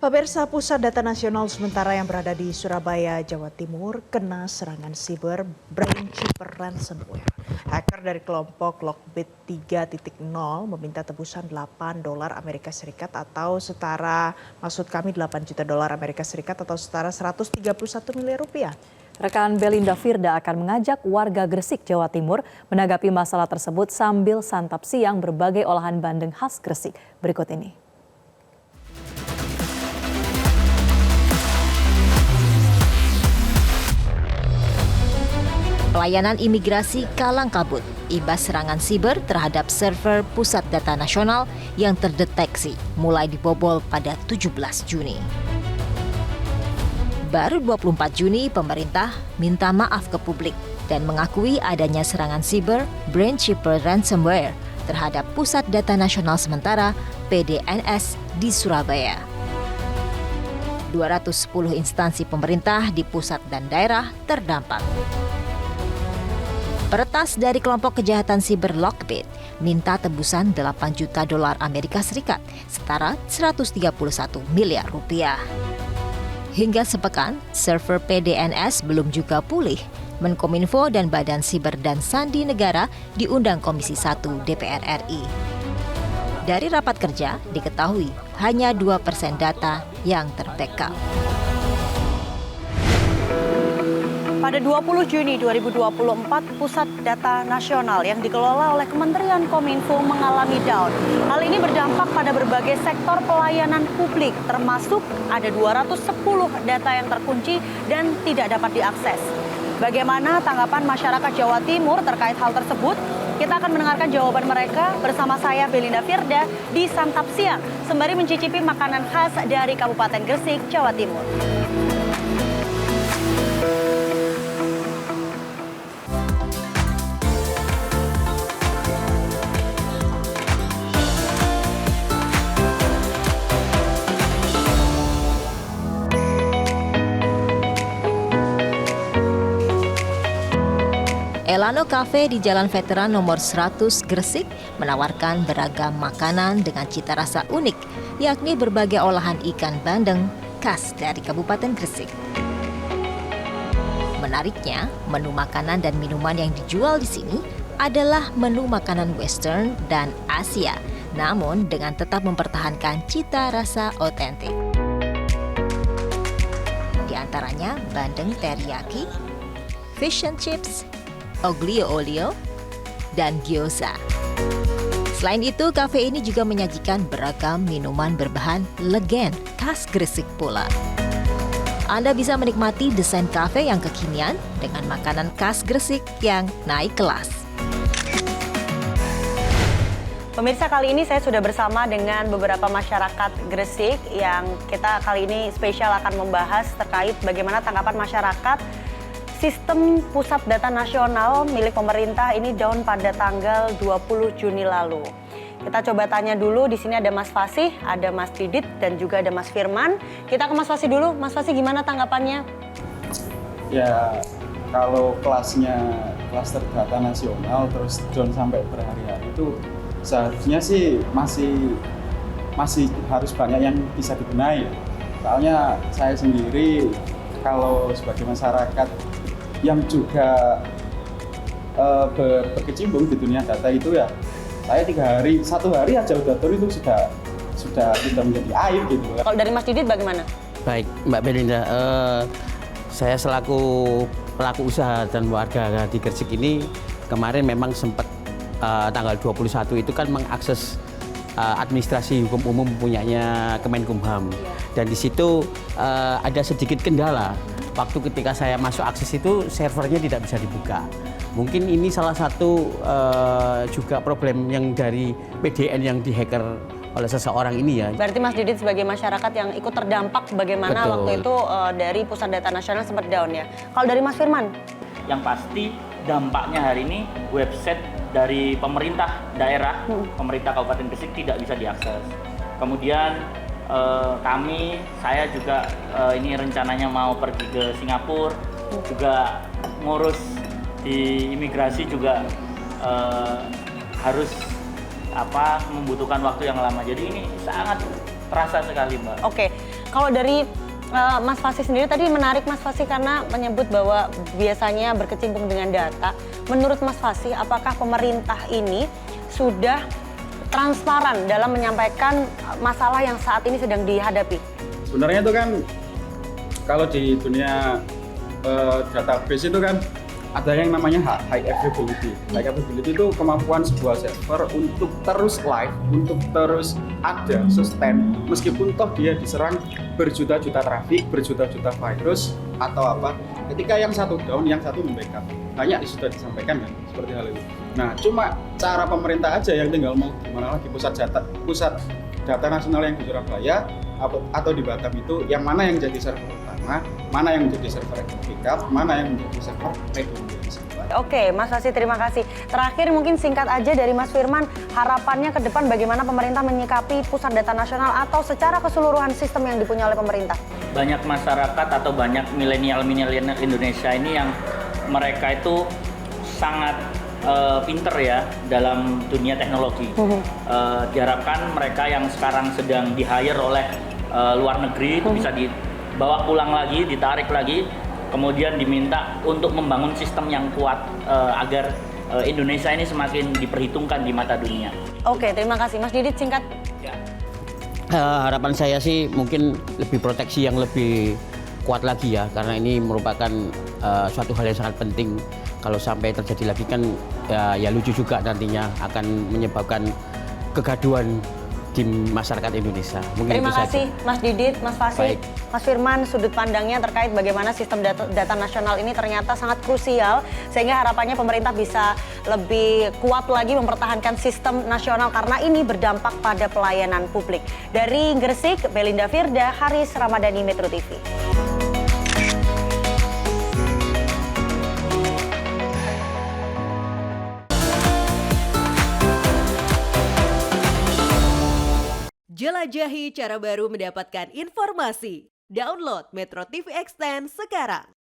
Pemirsa, Pusat Data Nasional sementara yang berada di Surabaya, Jawa Timur kena serangan siber Brainchipper ransomware. Hacker dari kelompok Lockbit 3.0 meminta tebusan $8 Amerika Serikat atau setara, maksud kami $8 juta Amerika Serikat atau setara 131 miliar rupiah. Rekan Belinda Firda akan mengajak warga Gresik, Jawa Timur menanggapi masalah tersebut sambil santap siang berbagai olahan bandeng khas Gresik. Berikut ini. Pelayanan imigrasi kalang kabut imbas serangan siber terhadap server Pusat Data Nasional yang terdeteksi mulai dibobol pada 17 Juni. Baru 24 Juni pemerintah minta maaf ke publik dan mengakui adanya serangan siber Brainchipper ransomware terhadap Pusat Data Nasional Sementara PDNS di Surabaya. 210 instansi pemerintah di pusat dan daerah terdampak. Peretas dari kelompok kejahatan siber Lockbit minta tebusan $8 juta Amerika Serikat, setara 131 miliar rupiah. Hingga sepekan, server PDNS belum juga pulih. Menkominfo dan Badan Siber dan Sandi Negara diundang Komisi 1 DPR RI. Dari rapat kerja, diketahui hanya 2% data yang terbackup. Pada 20 Juni 2024, Pusat Data Nasional yang dikelola oleh Kementerian Kominfo mengalami down. Hal ini berdampak pada berbagai sektor pelayanan publik, termasuk ada 210 data yang terkunci dan tidak dapat diakses. Bagaimana tanggapan masyarakat Jawa Timur terkait hal tersebut? Kita akan mendengarkan jawaban mereka bersama saya Belinda Firda di Santap Siang, sembari mencicipi makanan khas dari Kabupaten Gresik, Jawa Timur. Elano Cafe di Jalan Veteran nomor 100 Gresik menawarkan beragam makanan dengan cita rasa unik, yakni berbagai olahan ikan bandeng khas dari Kabupaten Gresik. Menariknya, menu makanan dan minuman yang dijual di sini adalah menu makanan Western dan Asia, namun dengan tetap mempertahankan cita rasa otentik. Di antaranya bandeng teriyaki, fish and chips, oglio olio, dan gyoza. Selain itu, kafe ini juga menyajikan beragam minuman berbahan legen khas Gresik pula. Anda bisa menikmati desain kafe yang kekinian dengan makanan khas Gresik yang naik kelas. Pemirsa, kali ini saya sudah bersama dengan beberapa masyarakat Gresik yang kita kali ini spesial akan membahas terkait bagaimana tanggapan masyarakat sistem Pusat Data Nasional milik pemerintah ini down pada tanggal 20 Juni lalu. Kita coba tanya dulu, di sini ada Mas Fasih, ada Mas Didit, dan juga ada Mas Firman. Kita ke Mas Fasih dulu. Mas Fasih, gimana tanggapannya? Ya, kalau kelasnya klaster data nasional terus down sampai berhari-hari itu seharusnya sih masih harus banyak yang bisa dibenahi. Soalnya saya sendiri kalau sebagai masyarakat yang juga berkecimpung di dunia data itu ya, saya 1 hari aja udah turun itu sudah menjadi aib gitu. Kalau dari Mas Didit bagaimana? Baik, Mbak Belinda, saya selaku pelaku usaha dan warga di Gresik ini kemarin memang sempat tanggal 21 itu kan mengakses administrasi hukum umum punyanya Kemenkumham. Dan di situ ada sedikit kendala. Waktu ketika saya masuk akses itu servernya tidak bisa dibuka. Mungkin ini salah satu juga problem yang dari PDN yang dihacker oleh seseorang ini ya. Berarti Mas Didit sebagai masyarakat yang ikut terdampak bagaimana Betul. waktu itu dari Pusat Data Nasional sempat down ya. Kalau dari Mas Firman? Yang pasti dampaknya hari ini website dari pemerintah daerah, pemerintah Kabupaten Gresik tidak bisa diakses. Kemudian saya juga ini rencananya mau pergi ke Singapura, juga ngurus di imigrasi juga harus membutuhkan waktu yang lama. Jadi ini sangat terasa sekali, Mbak. Oke, Kalau dari Mas Fasih sendiri tadi menarik Mas Fasih karena menyebut bahwa biasanya berkecimpung dengan data. Menurut Mas Fasih, apakah pemerintah ini sudah transparan dalam menyampaikan masalah yang saat ini sedang dihadapi? Sebenarnya itu kan kalau di dunia database itu kan ada yang namanya high availability. High availability itu kemampuan sebuah server untuk terus live, untuk terus ada, sustain, meskipun toh dia diserang berjuta-juta traffic, berjuta-juta virus atau apa. Ketika yang satu down, yang satu membackup. Banyak sudah disampaikan kan, seperti hal itu. Nah, cuma cara pemerintah aja yang tinggal mau gimana lagi pusat data nasional yang di Surabaya atau di Batam itu, yang mana yang jadi server utama, mana yang menjadi server backup, mana yang menjadi server redundancy. Oke, Mas Fasih, terima kasih. Terakhir mungkin singkat aja dari Mas Firman, harapannya ke depan bagaimana pemerintah menyikapi pusat data nasional atau secara keseluruhan sistem yang dipunyai oleh pemerintah? Banyak masyarakat atau banyak milenial Indonesia ini yang mereka itu sangat pinter ya dalam dunia teknologi. Diharapkan mereka yang sekarang sedang di-hire oleh luar negeri itu bisa dibawa pulang lagi, ditarik lagi, kemudian diminta untuk membangun sistem yang kuat agar Indonesia ini semakin diperhitungkan di mata dunia. Oke, terima kasih. Mas Didit, singkat. Harapan saya sih mungkin lebih proteksi yang lebih kuat lagi ya, karena ini merupakan suatu hal yang sangat penting. Kalau sampai terjadi lagi kan ya lucu juga, nantinya akan menyebabkan kegaduhan di masyarakat Indonesia. Mungkin Terima itu kasih saja. Mas Didit, Mas Fasih, Baik. Mas Firman, sudut pandangnya terkait bagaimana sistem data nasional ini ternyata sangat krusial, sehingga harapannya pemerintah bisa lebih kuat lagi mempertahankan sistem nasional karena ini berdampak pada pelayanan publik. Dari Gresik, Belinda Firda, Haris Ramadhani, Metro TV. Jelajahi cara baru mendapatkan informasi. Download Metro TV Extend sekarang.